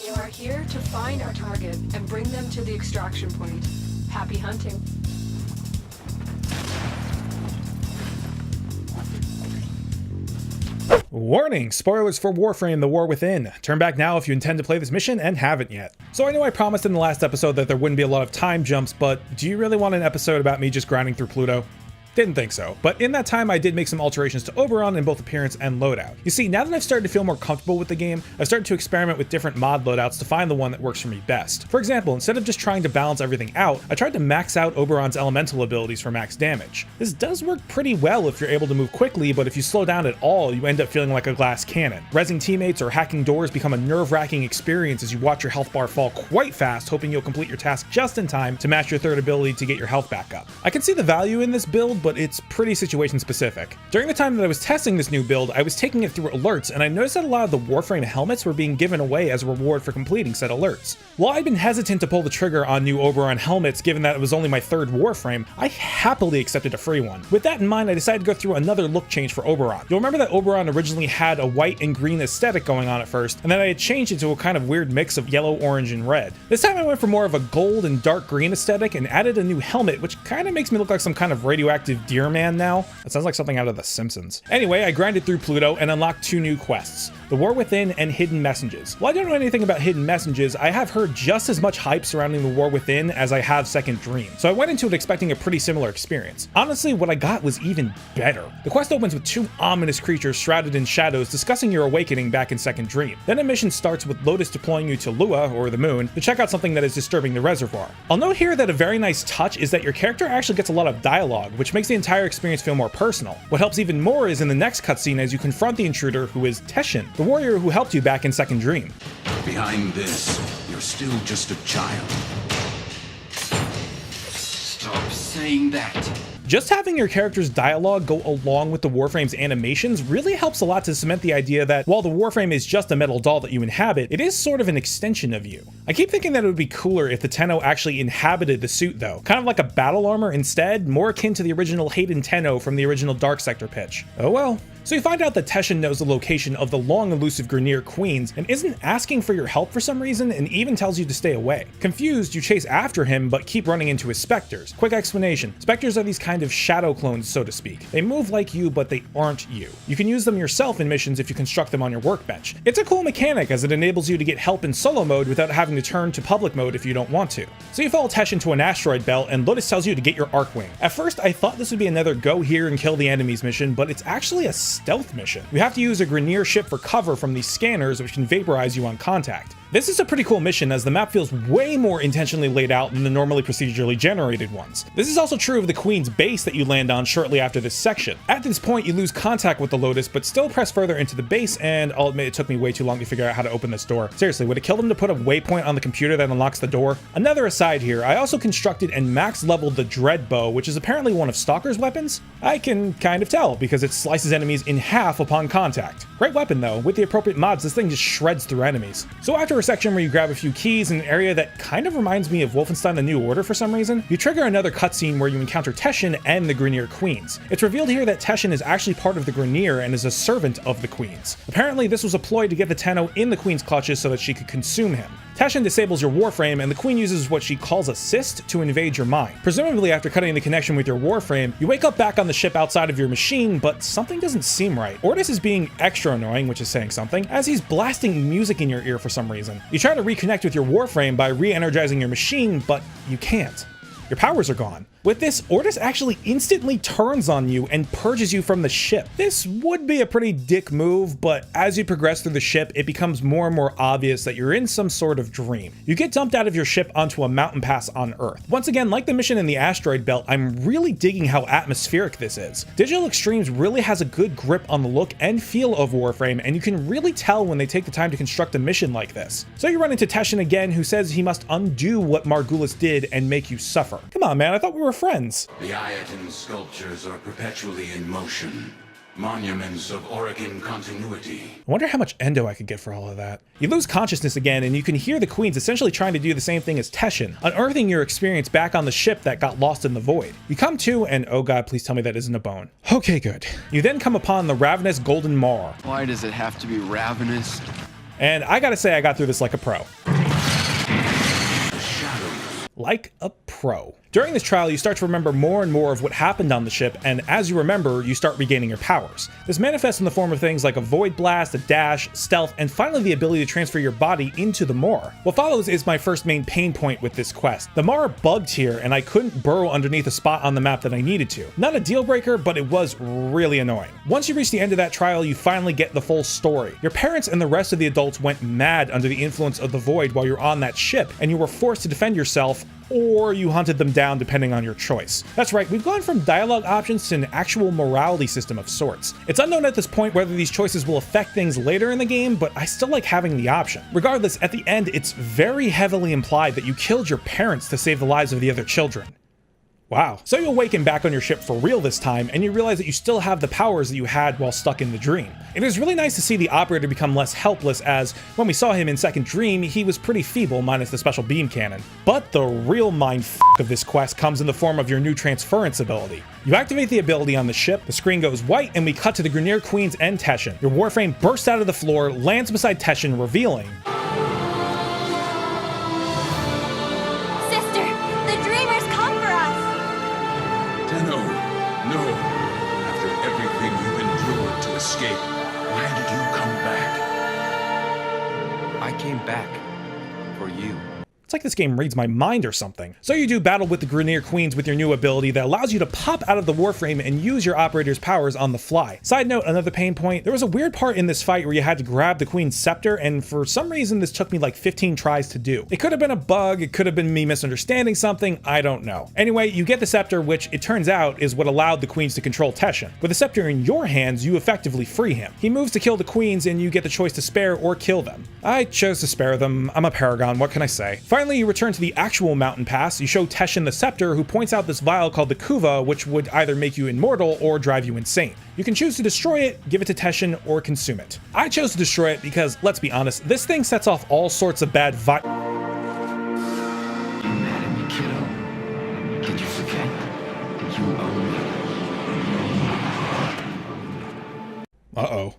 You are here to find our target and bring them to the extraction point. Happy hunting. Warning! Spoilers for Warframe: The War Within. Turn back now if you intend to play this mission and haven't yet. So I know I promised in the last episode that there wouldn't be a lot of time jumps, but do you really want an episode about me just grinding through Pluto? Didn't think so, but in that time I did make some alterations to Oberon in both appearance and loadout. You see, now that I've started to feel more comfortable with the game, I've started to experiment with different mod loadouts to find the one that works for me best. For example, instead of just trying to balance everything out, I tried to max out Oberon's elemental abilities for max damage. This does work pretty well if you're able to move quickly, but if you slow down at all, you end up feeling like a glass cannon. Rezzing teammates or hacking doors become a nerve-wracking experience as you watch your health bar fall quite fast, hoping you'll complete your task just in time to match your third ability to get your health back up. I can see the value in this build, but it's pretty situation specific. During the time that I was testing this new build, I was taking it through alerts, and I noticed that a lot of the Warframe helmets were being given away as a reward for completing said alerts. While I'd been hesitant to pull the trigger on new Oberon helmets given that it was only my third Warframe, I happily accepted a free one. With that in mind, I decided to go through another look change for Oberon. You'll remember that Oberon originally had a white and green aesthetic going on at first, and then I had changed it to a kind of weird mix of yellow, orange, and red. This time I went for more of a gold and dark green aesthetic and added a new helmet, which kind of makes me look like some kind of radioactive deer man now. That sounds like something out of The Simpsons. Anyway, I grinded through Pluto and unlocked two new quests: The War Within and Hidden Messages. While I don't know anything about Hidden Messages, I have heard just as much hype surrounding The War Within as I have Second Dream, so I went into it expecting a pretty similar experience. Honestly, what I got was even better. The quest opens with two ominous creatures shrouded in shadows discussing your awakening back in Second Dream. Then a mission starts with Lotus deploying you to Lua, or the moon, to check out something that is disturbing the reservoir. I'll note here that a very nice touch is that your character actually gets a lot of dialogue, which makes the entire experience feel more personal. What helps even more is in the next cutscene as you confront the intruder, who is Teshin, the warrior who helped you back in Second Dream. Behind this, you're still just a child. Stop saying that. Just having your character's dialogue go along with the Warframe's animations really helps a lot to cement the idea that while the Warframe is just a metal doll that you inhabit, it is sort of an extension of you. I keep thinking that it would be cooler if the Tenno actually inhabited the suit though, kind of like a battle armor instead, more akin to the original Hayden Tenno from the original Dark Sector pitch. Oh well. So you find out that Teshin knows the location of the long elusive Grineer Queens and isn't asking for your help for some reason and even tells you to stay away. Confused, you chase after him but keep running into his specters. Quick explanation: specters are these kind of shadow clones, so to speak. They move like you, but they aren't you. You can use them yourself in missions if you construct them on your workbench. It's a cool mechanic as it enables you to get help in solo mode without having to turn to public mode if you don't want to. So you follow Teshin to an asteroid belt and Lotus tells you to get your Arcwing. At first I thought this would be another go here and kill the enemies mission, but it's actually a stealth mission. You have to use a Grineer ship for cover from these scanners which can vaporize you on contact. This is a pretty cool mission as the map feels way more intentionally laid out than the normally procedurally generated ones. This is also true of the Queen's base that you land on shortly after this section. At this point you lose contact with the Lotus but still press further into the base, and I'll admit it took me way too long to figure out how to open this door. Seriously, would it kill them to put a waypoint on the computer that unlocks the door? Another aside here, I also constructed and max leveled the Dread Bow, which is apparently one of Stalker's weapons. I can kind of tell because it slices enemies in half upon contact. Great weapon though, with the appropriate mods this thing just shreds through enemies. So after a section where you grab a few keys in an area that kind of reminds me of Wolfenstein: The New Order for some reason, you trigger another cutscene where you encounter Teshin and the Grineer Queens. It's revealed here that Teshin is actually part of the Grineer and is a servant of the Queens. Apparently this was a ploy to get the Tenno in the Queen's clutches so that she could consume him. Teshin disables your Warframe and the Queen uses what she calls a cyst to invade your mind. Presumably after cutting the connection with your Warframe, you wake up back on the ship outside of your machine, but something doesn't seem right. Ordis is being extra annoying, which is saying something, as he's blasting music in your ear for some reason. You try to reconnect with your Warframe by re-energizing your machine, but you can't. Your powers are gone. With this, Ordis actually instantly turns on you and purges you from the ship. This would be a pretty dick move, but as you progress through the ship, it becomes more and more obvious that you're in some sort of dream. You get dumped out of your ship onto a mountain pass on Earth. Once again, like the mission in the asteroid belt, I'm really digging how atmospheric this is. Digital Extremes really has a good grip on the look and feel of Warframe, and you can really tell when they take the time to construct a mission like this. So you run into Teshin again, who says he must undo what Margulis did and make you suffer. Come on, man, I thought we were friends. The Ayatin sculptures are perpetually in motion. Monuments of Oregon continuity. I wonder how much endo I could get for all of that. You lose consciousness again, and you can hear the Queens essentially trying to do the same thing as Teshin, unearthing your experience back on the ship that got lost in the void. You come to, and oh god, please tell me that isn't a bone. Okay, good. You then come upon the ravenous Golden Maw. Why does it have to be ravenous? And I gotta say, I got through this like a pro. The shadows. Like a pro. During this trial, you start to remember more and more of what happened on the ship, and as you remember, you start regaining your powers. This manifests in the form of things like a void blast, a dash, stealth, and finally the ability to transfer your body into the Maw. What follows is my first main pain point with this quest. The Maw bugged here, and I couldn't burrow underneath a spot on the map that I needed to. Not a deal breaker, but it was really annoying. Once you reach the end of that trial, you finally get the full story. Your parents and the rest of the adults went mad under the influence of the void while you're on that ship, and you were forced to defend yourself, or you hunted them down depending on your choice. That's right, we've gone from dialogue options to an actual morality system of sorts. It's unknown at this point whether these choices will affect things later in the game, but I still like having the option. Regardless, at the end, it's very heavily implied that you killed your parents to save the lives of the other children. Wow. So you awaken back on your ship for real this time, and you realize that you still have the powers that you had while stuck in the dream. It is really nice to see the operator become less helpless, as when we saw him in Second Dream, he was pretty feeble minus the special beam cannon. But the real mindfuck of this quest comes in the form of your new transference ability. You activate the ability on the ship, the screen goes white, and we cut to the Grineer Queens and Teshin. Your Warframe bursts out of the floor, lands beside Teshin, revealing... Tenno, no. After everything you've endured to escape, why did you come back? I came back for you. It's like this game reads my mind or something. So you do battle with the Grineer Queens with your new ability that allows you to pop out of the Warframe and use your operator's powers on the fly. Side note, another pain point, there was a weird part in this fight where you had to grab the Queen's scepter, and for some reason this took me like 15 tries to do. It could have been a bug, it could have been me misunderstanding something, I don't know. Anyway, you get the scepter, which it turns out is what allowed the Queens to control Teshin. With the scepter in your hands, you effectively free him. He moves to kill the Queens and you get the choice to spare or kill them. I chose to spare them, I'm a paragon, what can I say? Finally, you return to the actual mountain pass, you show Teshin the scepter, who points out this vial called the Kuva, which would either make you immortal or drive you insane. You can choose to destroy it, give it to Teshin, or consume it. I chose to destroy it because, let's be honest, this thing sets off all sorts of bad You mad at me, kiddo? Did you forget? You owe me. Uh-oh.